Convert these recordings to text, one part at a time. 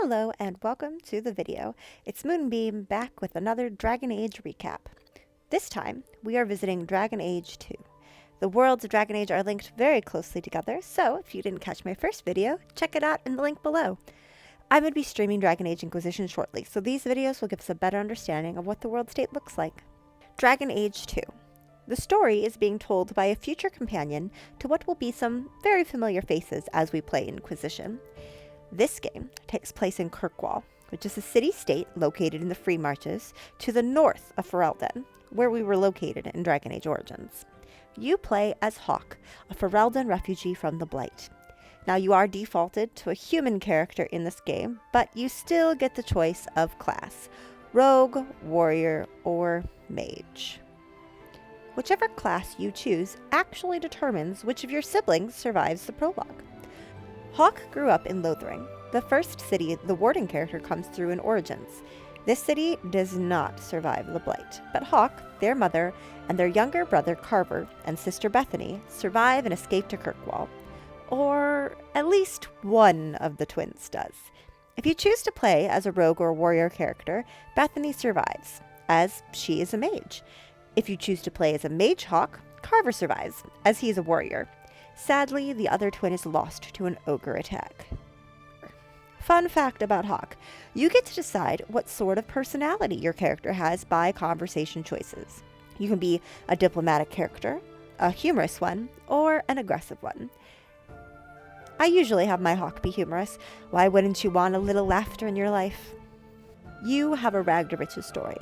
Hello and welcome to the video. It's Moonbeam back with another Dragon Age recap. This time, we are visiting Dragon Age 2. The worlds of Dragon Age are linked very closely together, so if you didn't catch my first video, check it out in the link below. I'm going to be streaming Dragon Age Inquisition shortly, so these videos will give us a better understanding of what the world state looks like. Dragon Age 2. The story is being told by a future companion to what will be some very familiar faces as we play Inquisition. This game takes place in Kirkwall, which is a city-state located in the Free Marches to the north of Ferelden, where we were located in Dragon Age Origins. You play as Hawke, a Ferelden refugee from the Blight. Now you are defaulted to a human character in this game, but you still get the choice of class: rogue, warrior, or mage. Whichever class you choose actually determines which of your siblings survives the prologue. Hawke grew up in Lothering, the first city the Warden character comes through in Origins. This city does not survive the Blight, but Hawke, their mother, and their younger brother Carver and sister Bethany survive and escape to Kirkwall. Or at least one of the twins does. If you choose to play as a rogue or warrior character, Bethany survives, as she is a mage. If you choose to play as a mage Hawke, Carver survives, as he is a warrior. Sadly, the other twin is lost to an ogre attack. Fun fact about Hawke: you get to decide what sort of personality your character has by conversation choices. You can be a diplomatic character, a humorous one, or an aggressive one. I usually have my Hawke be humorous. Why wouldn't you want a little laughter in your life? You have a rag to riches story.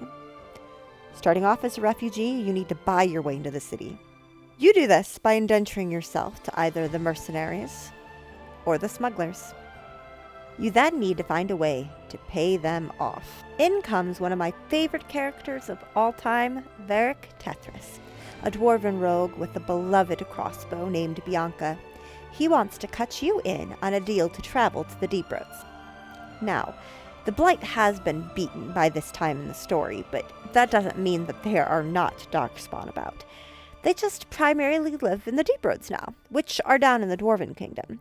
Starting off as a refugee, you need to buy your way into the city. You do this by indenturing yourself to either the mercenaries or the smugglers. You then need to find a way to pay them off. In comes one of my favorite characters of all time, Varric Tethras, a dwarven rogue with a beloved crossbow named Bianca. He wants to cut you in on a deal to travel to the Deep Roads. Now, the Blight has been beaten by this time in the story, but that doesn't mean that there are not Darkspawn about. They just primarily live in the Deep Roads now, which are down in the Dwarven Kingdom.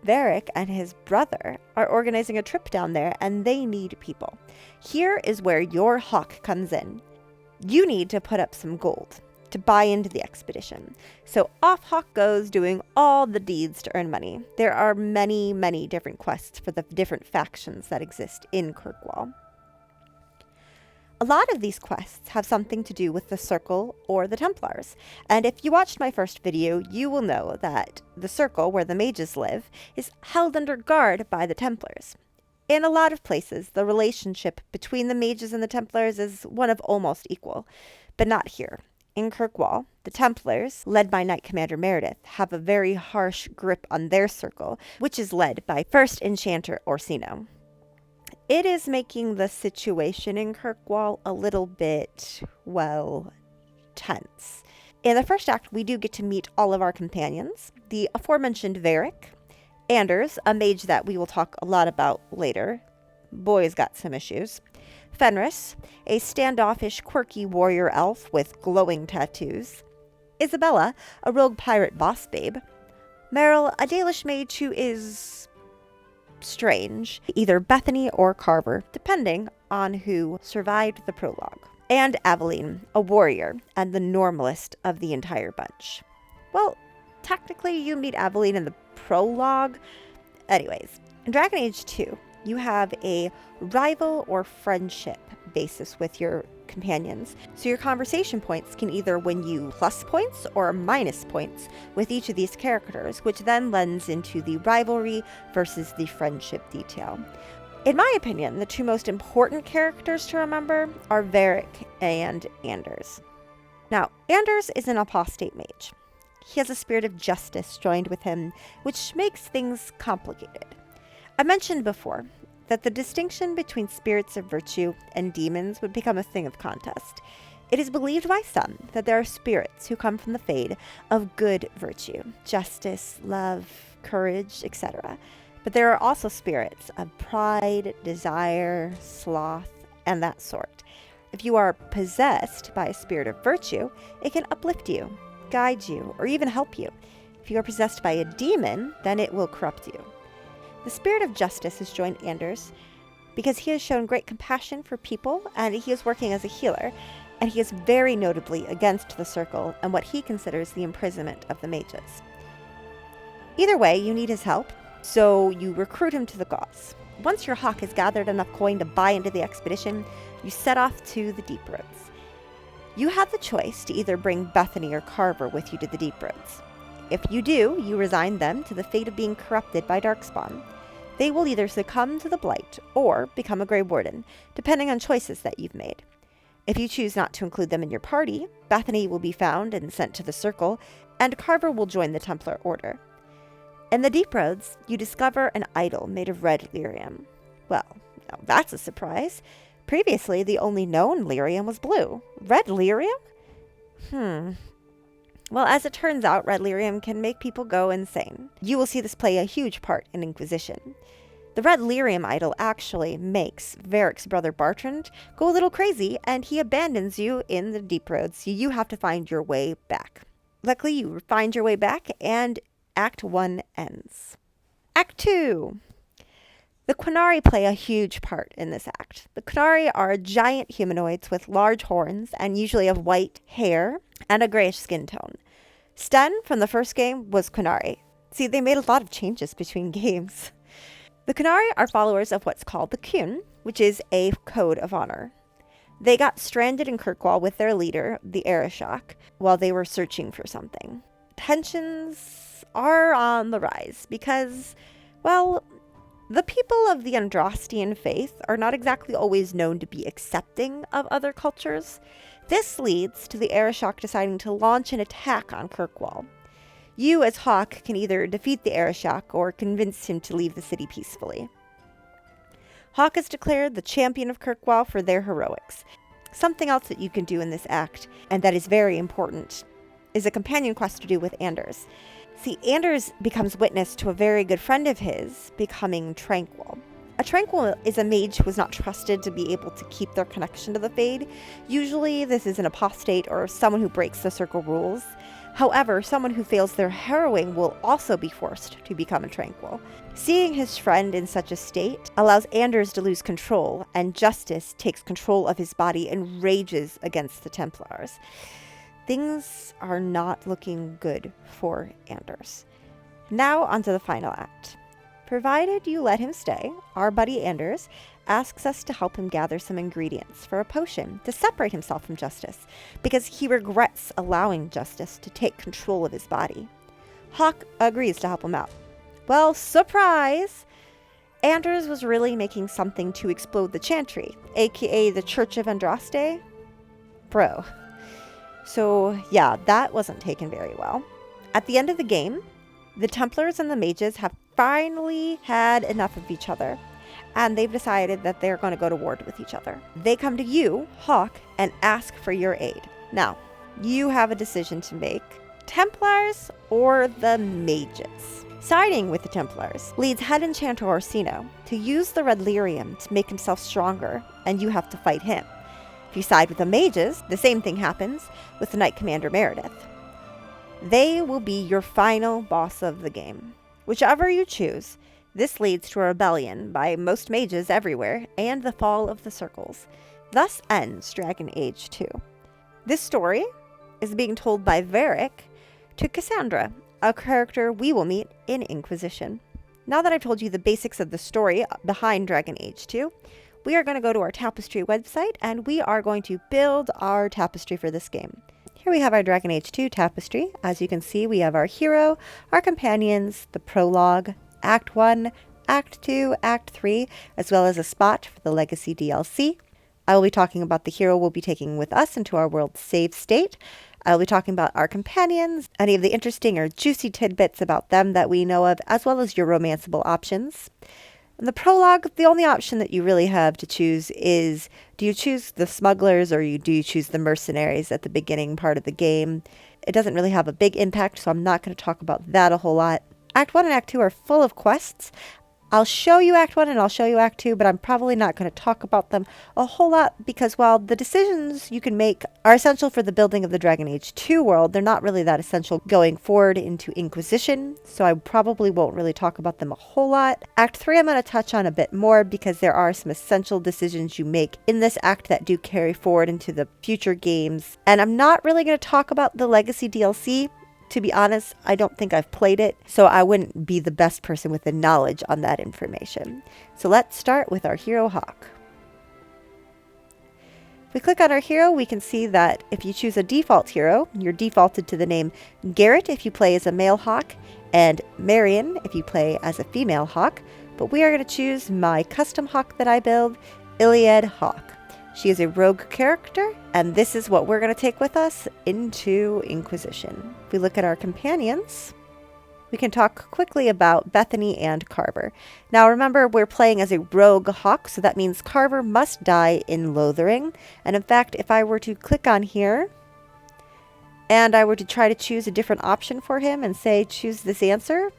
Varric and his brother are organizing a trip down there, and they need people. Here is where your Hawke comes in. You need to put up some gold to buy into the expedition. So off Hawke goes, doing all the deeds to earn money. There are many different quests for the different factions that exist in Kirkwall. A lot of these quests have something to do with the Circle or the Templars, and if you watched my first video, you will know that the Circle, where the mages live, is held under guard by the Templars. In a lot of places, the relationship between the mages and the Templars is one of almost equal, but not here. In Kirkwall, the Templars, led by Knight Commander Meredith, have a very harsh grip on their Circle, which is led by First Enchanter Orsino. It is making the situation in Kirkwall a little bit, well, tense. In the first act, we do get to meet all of our companions. The aforementioned Varric, Anders, a mage that we will talk a lot about later. Boy's got some issues. Fenris, a standoffish, quirky warrior elf with glowing tattoos. Isabella, a rogue pirate boss babe. Meryl, a Dalish mage who is strange, either Bethany or Carver, depending on who survived the prologue. And Aveline, a warrior and the normalist of the entire bunch. Well, technically you meet Aveline in the prologue. Anyways, in Dragon Age 2, you have a rival or friendship basis with your companions, so your conversation points can either win you plus points or minus points with each of these characters, which then lends into the rivalry versus the friendship detail. In my opinion, the two most important characters to remember are Varric and Anders. Now, Anders is an apostate mage. He has a spirit of justice joined with him, which makes things complicated. I mentioned before that the distinction between spirits of virtue and demons would become a thing of contest. It is believed by some that there are spirits who come from the fade of good virtue, justice, love, courage, etc. But there are also spirits of pride, desire, sloth, and that sort. If you are possessed by a spirit of virtue, it can uplift you, guide you, or even help you. If you are possessed by a demon, then it will corrupt you. The spirit of justice has joined Anders because he has shown great compassion for people and he is working as a healer, and he is very notably against the Circle and what he considers the imprisonment of the mages. Either way, you need his help, so you recruit him to the cause. Once your hawk has gathered enough coin to buy into the expedition, you set off to the Deep Roads. You have the choice to either bring Bethany or Carver with you to the Deep Roads. If you do, you resign them to the fate of being corrupted by Darkspawn. They will either succumb to the Blight or become a Grey Warden, depending on choices that you've made. If you choose not to include them in your party, Bethany will be found and sent to the Circle, and Carver will join the Templar Order. In the Deep Roads, you discover an idol made of red lyrium. Well, now that's a surprise. Previously, the only known lyrium was blue. Red lyrium? Well, as it turns out, red lyrium can make people go insane. You will see this play a huge part in Inquisition. The red lyrium idol actually makes Varric's brother Bartrand go a little crazy, and he abandons you in the Deep Roads, so you have to find your way back. Luckily, you find your way back, and Act 1 ends. Act 2. The Quinari play a huge part in this act. The Quinari are giant humanoids with large horns and usually have white hair and a grayish skin tone. Sten from the first game was Quinari. See, they made a lot of changes between games. The Quinari are followers of what's called the Qun, which is a code of honor. They got stranded in Kirkwall with their leader, the Arishok, while they were searching for something. Tensions are on the rise because, well, the people of the Andrastian faith are not exactly always known to be accepting of other cultures. This leads to the Arishok deciding to launch an attack on Kirkwall. You, as Hawk, can either defeat the Arishok or convince him to leave the city peacefully. Hawk is declared the champion of Kirkwall for their heroics. Something else that you can do in this act, and that is very important, is a companion quest to do with Anders. See, Anders becomes witness to a very good friend of his becoming Tranquil. A Tranquil is a mage who is not trusted to be able to keep their connection to the Fade. Usually this is an apostate or someone who breaks the Circle rules. However, someone who fails their harrowing will also be forced to become a Tranquil. Seeing his friend in such a state allows Anders to lose control, and Justice takes control of his body and rages against the Templars. Things are not looking good for Anders. Now onto the final act. Provided you let him stay, our buddy Anders asks us to help him gather some ingredients for a potion to separate himself from Justice, because he regrets allowing Justice to take control of his body. Hawk agrees to help him out. Well, surprise! Anders was really making something to explode the Chantry, aka the Church of Andraste. Bro. So yeah, that wasn't taken very well. At the end of the game, the Templars and the mages have finally had enough of each other, and they've decided that they're going to go to war with each other. They come to you, Hawk, and ask for your aid. Now, you have a decision to make. Templars or the mages? Siding with the Templars leads head enchanter Orsino to use the red lyrium to make himself stronger, and you have to fight him. If you side with the mages, the same thing happens with the Knight Commander Meredith. They will be your final boss of the game. Whichever you choose, this leads to a rebellion by most mages everywhere and the fall of the Circles. Thus ends Dragon Age 2. This story is being told by Varric to Cassandra, a character we will meet in Inquisition. Now that I've told you the basics of the story behind Dragon Age 2, we are going to go to our tapestry website and we are going to build our tapestry for this game. Here we have our Dragon Age 2 tapestry. As you can see, we have our hero, our companions, the prologue, Act 1, Act 2, Act 3, as well as a spot for the Legacy DLC. I will be talking about the hero we'll be taking with us into our world's save state. I will be talking about our companions, any of the interesting or juicy tidbits about them that we know of, as well as your romanceable options. In the prologue, the only option that you really have to choose is, do you choose the smugglers or do you choose the mercenaries at the beginning part of the game? It doesn't really have a big impact, so I'm not going to talk about that a whole lot. Act 1 and Act 2 are full of quests. I'll show you Act 1 and I'll show you Act 2, but I'm probably not going to talk about them a whole lot because while the decisions you can make are essential for the building of the Dragon Age 2 world, they're not really that essential going forward into Inquisition, so I probably won't really talk about them a whole lot. Act 3 I'm going to touch on a bit more because there are some essential decisions you make in this act that do carry forward into the future games, and I'm not really going to talk about the Legacy DLC. To be honest, I don't think I've played it, so I wouldn't be the best person with the knowledge on that information. So let's start with our hero Hawk. If we click on our hero, we can see that if you choose a default hero, you're defaulted to the name Garrett if you play as a male Hawk, and Marion if you play as a female Hawk, but we are going to choose my custom Hawk that I build, Iliad Hawk. She is a rogue character, and this is what we're going to take with us into Inquisition. If we look at our companions, we can talk quickly about Bethany and Carver. Now remember, we're playing as a rogue Hawk, so that means Carver must die in Lothering. And in fact, if I were to click on here, and I were to try to choose a different option for him and say, choose this answer,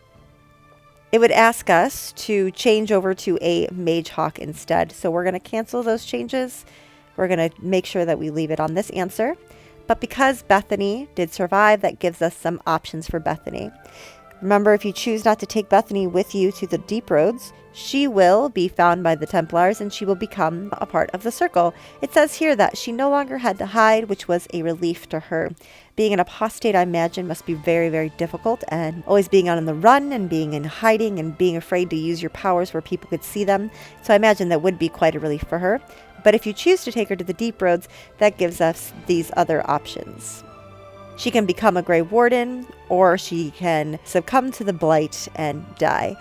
it would ask us to change over to a Mage Hawk instead. So we're going to cancel those changes. We're going to make sure that we leave it on this answer. But because Bethany did survive, that gives us some options for Bethany. Remember, if you choose not to take Bethany with you to the Deep Roads, she will be found by the Templars and she will become a part of the Circle. It says here that she no longer had to hide, which was a relief to her. Being an apostate, I imagine, must be very, very difficult, and always being on the run and being in hiding and being afraid to use your powers where people could see them. So I imagine that would be quite a relief for her. But if you choose to take her to the Deep Roads, that gives us these other options. She can become a Grey Warden, or she can succumb to the Blight and die.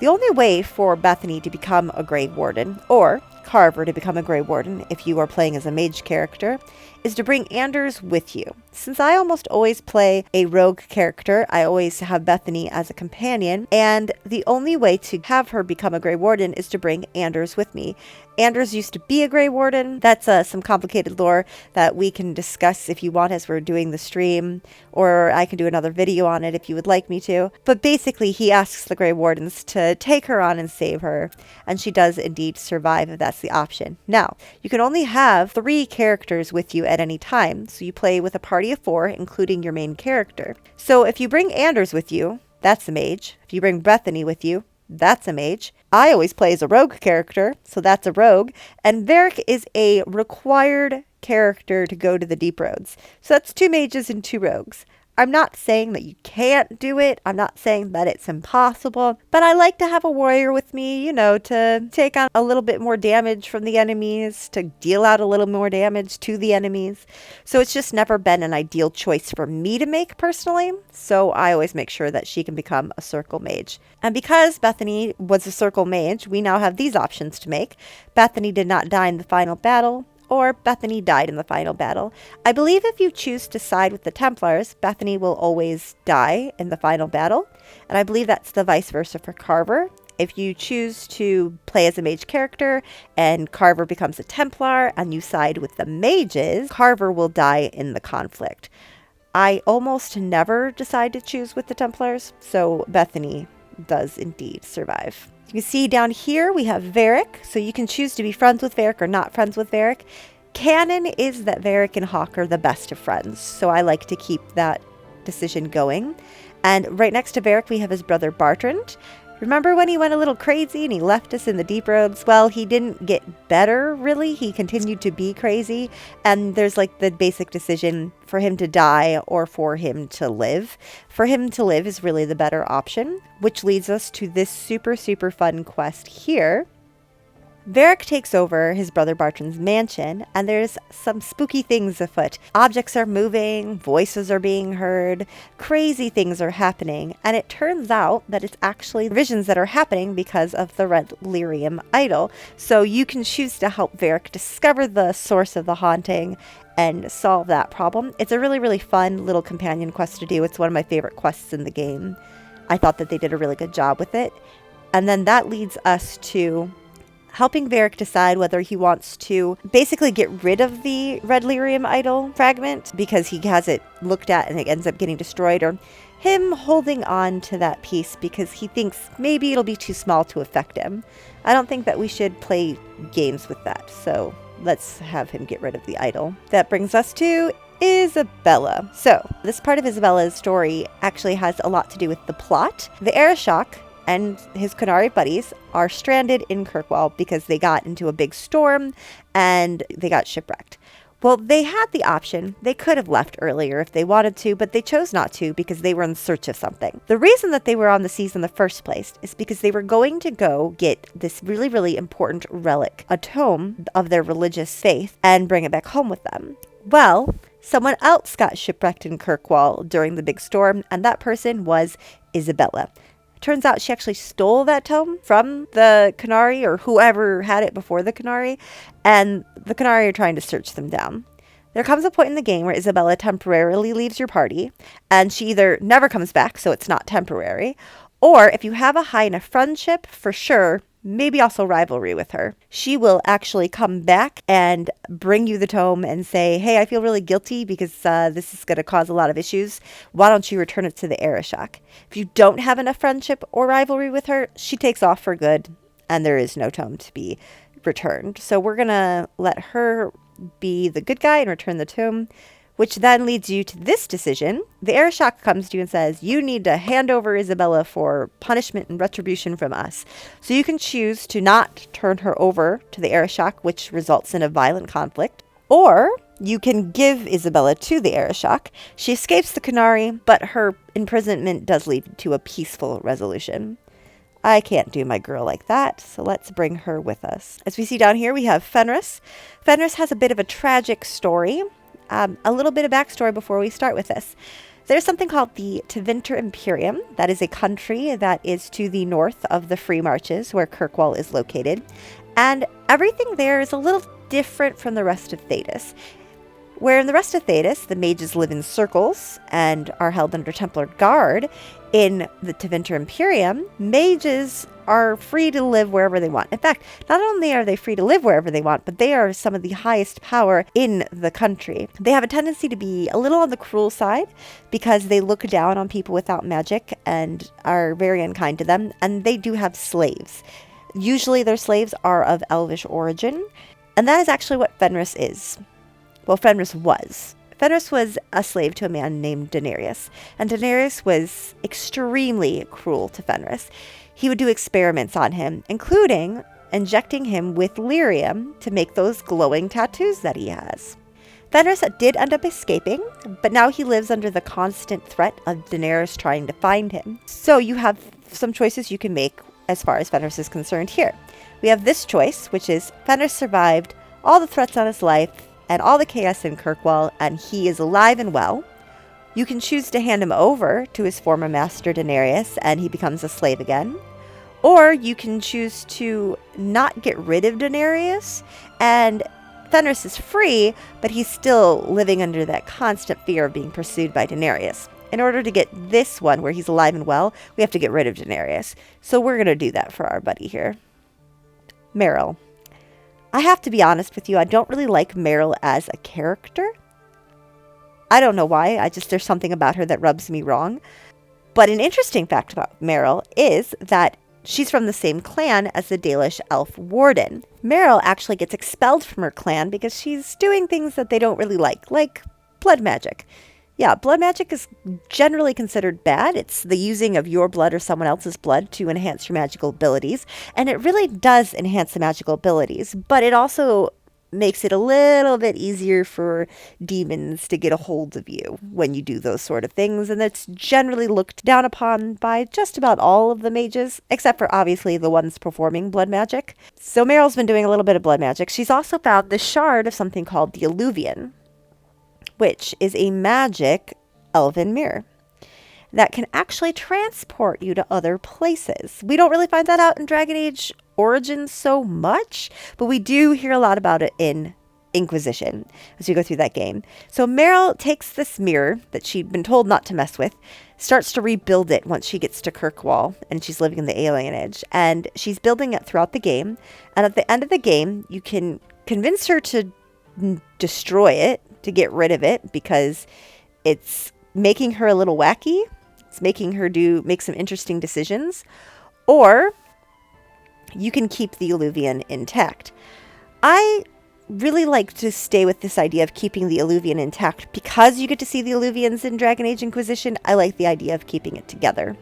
The only way for Bethany to become a Grey Warden, or Carver to become a Grey Warden if you are playing as a mage character, is to bring Anders with you. Since I almost always play a rogue character, I always have Bethany as a companion, and the only way to have her become a Grey Warden is to bring Anders with me. Anders used to be a Grey Warden. That's some complicated lore that we can discuss if you want as we're doing the stream, or I can do another video on it if you would like me to. But basically, he asks the Grey Wardens to take her on and save her, and she does indeed survive if that's the option. Now, you can only have 3 characters with you at any time, so you play with a party of 4, including your main character. So if you bring Anders with you, that's a mage. If you bring Bethany with you, that's a mage. I always play as a rogue character, so that's a rogue. And Varric is a required character to go to the Deep Roads. So that's 2 mages and 2 rogues. I'm not saying that you can't do it. I'm not saying that it's impossible. But I like to have a warrior with me, you know, to take on a little bit more damage from the enemies, to deal out a little more damage to the enemies. So it's just never been an ideal choice for me to make personally. So I always make sure that she can become a Circle Mage. And because Bethany was a Circle Mage, we now have these options to make. Bethany did not die in the final battle, or Bethany died in the final battle. I believe if you choose to side with the Templars, Bethany will always die in the final battle. And I believe that's the vice versa for Carver. If you choose to play as a mage character and Carver becomes a Templar and you side with the mages, Carver will die in the conflict. I almost never decide to choose with the Templars, so Bethany does indeed survive. You can see down here we have Varric, so you can choose to be friends with Varric or not friends with Varric. Canon is that Varric and Hawk are the best of friends, so I like to keep that decision going. And right next to Varric we have his brother Bartrand. Remember when he went a little crazy and he left us in the Deep Roads? Well, he didn't get better, really. He continued to be crazy. And there's like the basic decision for him to die or for him to live. For him to live is really the better option, which leads us to this super, super fun quest here. Varric takes over his brother Bartrand's mansion, and there's some spooky things afoot. Objects are moving, voices are being heard, crazy things are happening, and it turns out that it's actually visions that are happening because of the red lyrium idol. So you can choose to help Varric discover the source of the haunting and solve that problem. It's a really, really fun little companion quest to do. It's one of my favorite quests in the game. I thought that they did a really good job with it. And then that leads us to helping Varric decide whether he wants to basically get rid of the red lyrium idol fragment because he has it looked at and it ends up getting destroyed, or him holding on to that piece because he thinks maybe it'll be too small to affect him. I don't think that we should play games with that, so let's have him get rid of the idol. That brings us to Isabella. So, this part of Isabella's story actually has a lot to do with the plot. The Arishok and his Qunari buddies are stranded in Kirkwall because they got into a big storm and they got shipwrecked. Well, they had the option. They could have left earlier if they wanted to, but they chose not to because they were in search of something. The reason that they were on the seas in the first place is because they were going to go get this really, really important relic, a tome of their religious faith, and bring it back home with them. Well, someone else got shipwrecked in Kirkwall during the big storm, and that person was Isabella. Turns out she actually stole that tome from the Qunari, or whoever had it before the Qunari, and the Qunari are trying to search them down. There comes a point in the game where Isabella temporarily leaves your party, and she either never comes back, so it's not temporary, or if you have a high enough friendship, for sure, maybe also rivalry with her, she will actually come back and bring you the tome and say, hey, I feel really guilty because this is going to cause a lot of issues. Why don't you return it to the Arishok? If you don't have enough friendship or rivalry with her, she takes off for good and there is no tome to be returned. So we're going to let her be the good guy and return the tome, which then leads you to this decision. The Arishok comes to you and says, you need to hand over Isabella for punishment and retribution from us. So you can choose to not turn her over to the Arishok, which results in a violent conflict, or you can give Isabella to the Arishok. She escapes the Qunari, but her imprisonment does lead to a peaceful resolution. I can't do my girl like that, so let's bring her with us. As we see down here, we have Fenris. Fenris has a bit of a tragic story. A little bit of backstory before we start with this. There's something called the Tevinter Imperium. That is a country that is to the north of the Free Marches, where Kirkwall is located. And everything there is a little different from the rest of Thedas. Where in the rest of Thedas, the mages live in circles and are held under Templar guard, in the Tevinter Imperium, mages are free to live wherever they want. In fact, not only are they free to live wherever they want, but they are some of the highest power in the country. They have a tendency to be a little on the cruel side because they look down on people without magic and are very unkind to them, and they do have slaves. Usually their slaves are of elvish origin, and that is actually what Fenris is. Well, Fenris was. Fenris was a slave to a man named Daenerys, and Daenerys was extremely cruel to Fenris. He would do experiments on him, including injecting him with lyrium to make those glowing tattoos that he has. Fenris did end up escaping, but now he lives under the constant threat of Daenerys trying to find him. So you have some choices you can make as far as Fenris is concerned here. We have this choice, which is Fenris survived all the threats on his life and all the chaos in Kirkwall, and he is alive and well. You can choose to hand him over to his former master Daenerys, and he becomes a slave again. Or you can choose to not get rid of Daenerys, and Fenris is free, but he's still living under that constant fear of being pursued by Daenerys. In order to get this one, where he's alive and well, we have to get rid of Daenerys. So we're going to do that for our buddy here. Meryl. I have to be honest with you, I don't really like Meryl as a character. I don't know why, there's something about her that rubs me wrong. But an interesting fact about Meryl is that she's from the same clan as the Dalish elf warden. Meryl actually gets expelled from her clan because she's doing things that they don't really like blood magic. Yeah, blood magic is generally considered bad. It's the using of your blood or someone else's blood to enhance your magical abilities. And it really does enhance the magical abilities, but it also makes it a little bit easier for demons to get a hold of you when you do those sort of things. And that's generally looked down upon by just about all of the mages, except for obviously the ones performing blood magic. So Meryl's been doing a little bit of blood magic. She's also found the shard of something called the Alluvian, which is a magic elven mirror that can actually transport you to other places. We don't really find that out in Dragon Age Origins so much, but we do hear a lot about it in Inquisition as we go through that game. So Meryl takes this mirror that she'd been told not to mess with, starts to rebuild it once she gets to Kirkwall, and she's living in the Alien Age, and she's building it throughout the game. And at the end of the game, you can convince her to destroy it, to get rid of it, because it's making her a little wacky. it's making her make some interesting decisions, or you can keep the Alluvian intact. I really like to stay with this idea of keeping the Alluvian intact because you get to see the Alluvians in Dragon Age Inquisition. I like the idea of keeping it together.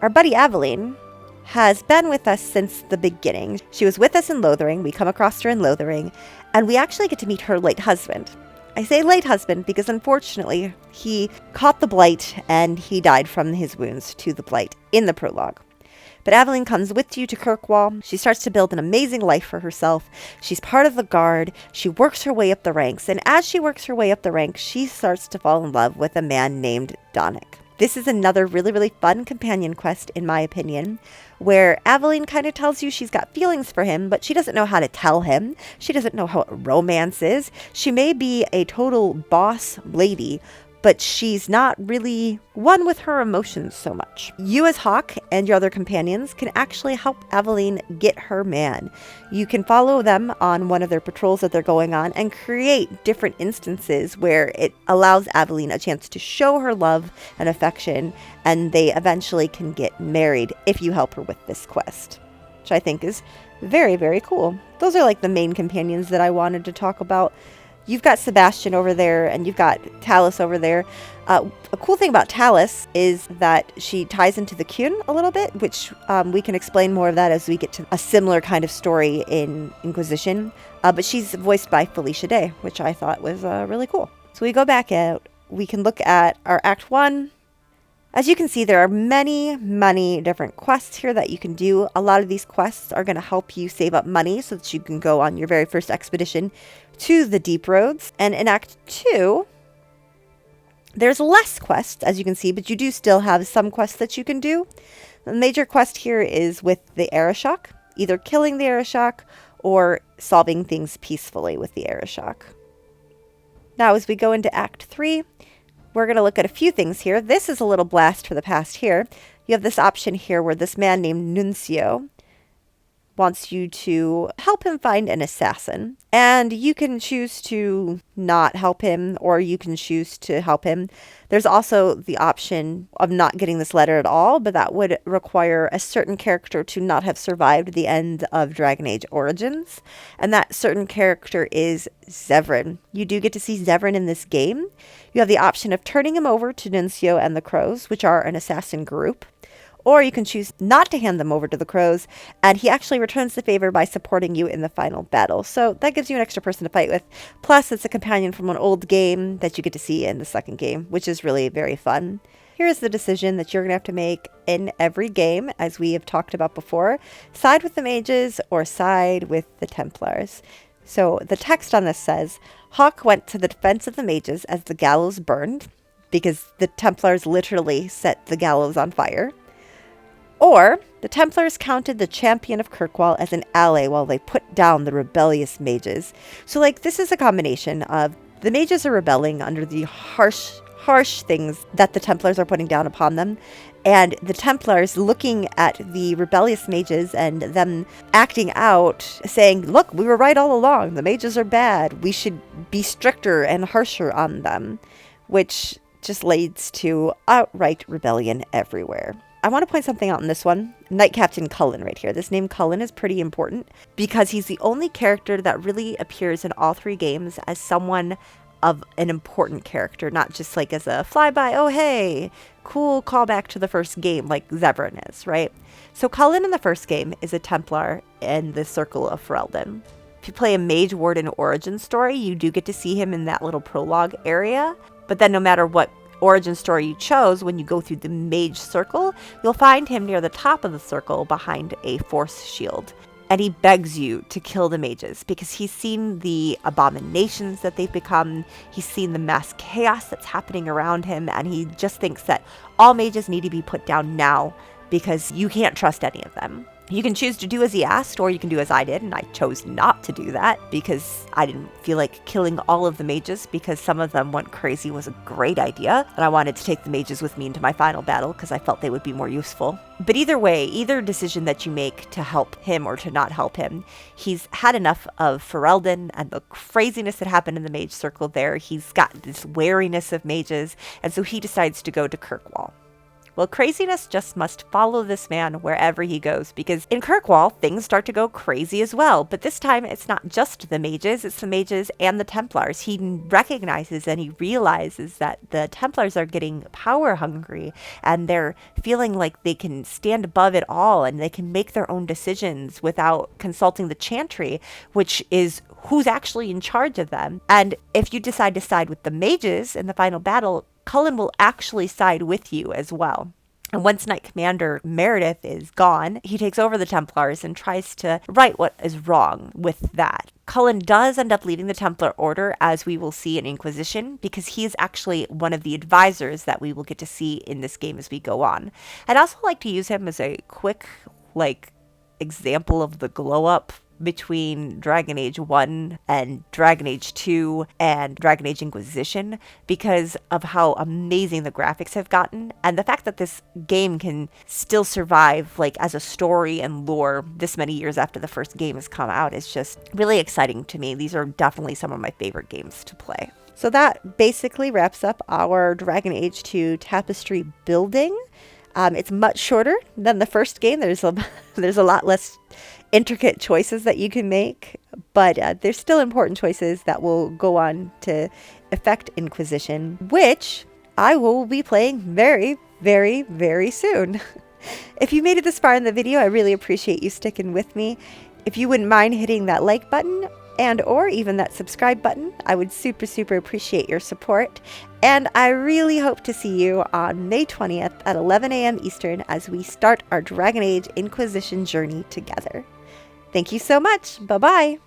Our buddy Aveline has been with us since the beginning. She was with us in Lothering. We come across her in Lothering, and we actually get to meet her late husband. I say late husband because unfortunately he caught the blight and he died from his wounds to the blight in the prologue. But Aveline comes with you to Kirkwall. She starts to build an amazing life for herself. She's part of the guard. She works her way up the ranks. And as she works her way up the ranks, she starts to fall in love with a man named Donick. This is another really, really fun companion quest, in my opinion, where Aveline kind of tells you she's got feelings for him, but she doesn't know how to tell him. She doesn't know how romance is. She may be a total boss lady, but she's not really one with her emotions so much. You as Hawk and your other companions can actually help Aveline get her man. You can follow them on one of their patrols that they're going on and create different instances where it allows Aveline a chance to show her love and affection, and they eventually can get married if you help her with this quest, which I think is very, very cool. Those are like the main companions that I wanted to talk about. You've got Sebastian over there, and you've got Talus over there. A cool thing about Talus is that she ties into the Kyun a little bit, which we can explain more of that as we get to a similar kind of story in Inquisition. But she's voiced by Felicia Day, which I thought was really cool. So we go back out. We can look at our Act 1. As you can see, there are many, many different quests here that you can do. A lot of these quests are going to help you save up money so that you can go on your very first expedition to the Deep Roads. And in Act 2, there's less quests, as you can see, but you do still have some quests that you can do. The major quest here is with the Arishok, either killing the Arishok or solving things peacefully with the Arishok. Now, as we go into Act 3, we're going to look at a few things here. This is a little blast for the past here. You have this option here where this man named Nuncio wants you to help him find an assassin. And you can choose to not help him, or you can choose to help him. There's also the option of not getting this letter at all, but that would require a certain character to not have survived the end of Dragon Age Origins. And that certain character is Zevran. You do get to see Zevran in this game. You have the option of turning him over to Nuncio and the Crows, which are an assassin group. Or you can choose not to hand them over to the Crows, and he actually returns the favor by supporting you in the final battle. So that gives you an extra person to fight with. Plus, it's a companion from an old game that you get to see in the second game, which is really very fun. Here's the decision that you're going to have to make in every game, as we have talked about before. Side with the mages or side with the Templars. So the text on this says, Hawk went to the defense of the mages as the gallows burned, because the Templars literally set the gallows on fire. Or, the Templars counted the champion of Kirkwall as an ally while they put down the rebellious mages. So, this is a combination of the mages are rebelling under the harsh things that the Templars are putting down upon them, and the Templars looking at the rebellious mages and them acting out, saying, look, we were right all along. The mages are bad. We should be stricter and harsher on them, which just leads to outright rebellion everywhere. I want to point something out in this one. Knight Captain Cullen right here. This name Cullen is pretty important because he's the only character that really appears in all three games as someone of an important character, not just as a flyby, oh hey, cool callback to the first game like Zevran is, right? So Cullen in the first game is a Templar in the Circle of Ferelden. If you play a Mage Warden origin story, you do get to see him in that little prologue area, but then no matter what origin story you chose, when you go through the mage circle, you'll find him near the top of the circle behind a force shield. And he begs you to kill the mages because he's seen the abominations that they've become. He's seen the mass chaos that's happening around him. And he just thinks that all mages need to be put down now because you can't trust any of them. You can choose to do as he asked, or you can do as I did, and I chose not to do that because I didn't feel like killing all of the mages because some of them went crazy was a great idea, and I wanted to take the mages with me into my final battle because I felt they would be more useful. But either way, either decision that you make to help him or to not help him, he's had enough of Ferelden and the craziness that happened in the mage circle there. He's got this wariness of mages, and so he decides to go to Kirkwall. Well, craziness just must follow this man wherever he goes, because in Kirkwall, things start to go crazy as well. But this time, it's not just the mages, it's the mages and the Templars. He recognizes and he realizes that the Templars are getting power hungry, and they're feeling like they can stand above it all, and they can make their own decisions without consulting the Chantry, which is who's actually in charge of them. And if you decide to side with the mages in the final battle, Cullen will actually side with you as well. And once Knight Commander Meredith is gone, he takes over the Templars and tries to right what is wrong with that. Cullen does end up leading the Templar Order, as we will see in Inquisition, because he is actually one of the advisors that we will get to see in this game as we go on. I'd also like to use him as a quick, example of the glow up between Dragon Age 1 and Dragon Age 2 and Dragon Age Inquisition, because of how amazing the graphics have gotten, and the fact that this game can still survive as a story and lore this many years after the first game has come out is just really exciting to me. These are definitely some of my favorite games to play. So that basically wraps up our Dragon Age 2 tapestry building. It's much shorter than the first game. There's a lot less intricate choices that you can make, but there's still important choices that will go on to affect Inquisition, which I will be playing very, very, very soon. If you made it this far in the video, I really appreciate you sticking with me. If you wouldn't mind hitting that like button and or even that subscribe button, I would super, super appreciate your support. And I really hope to see you on May 20th at 11 a.m. Eastern as we start our Dragon Age Inquisition journey together. Thank you so much. Bye-bye.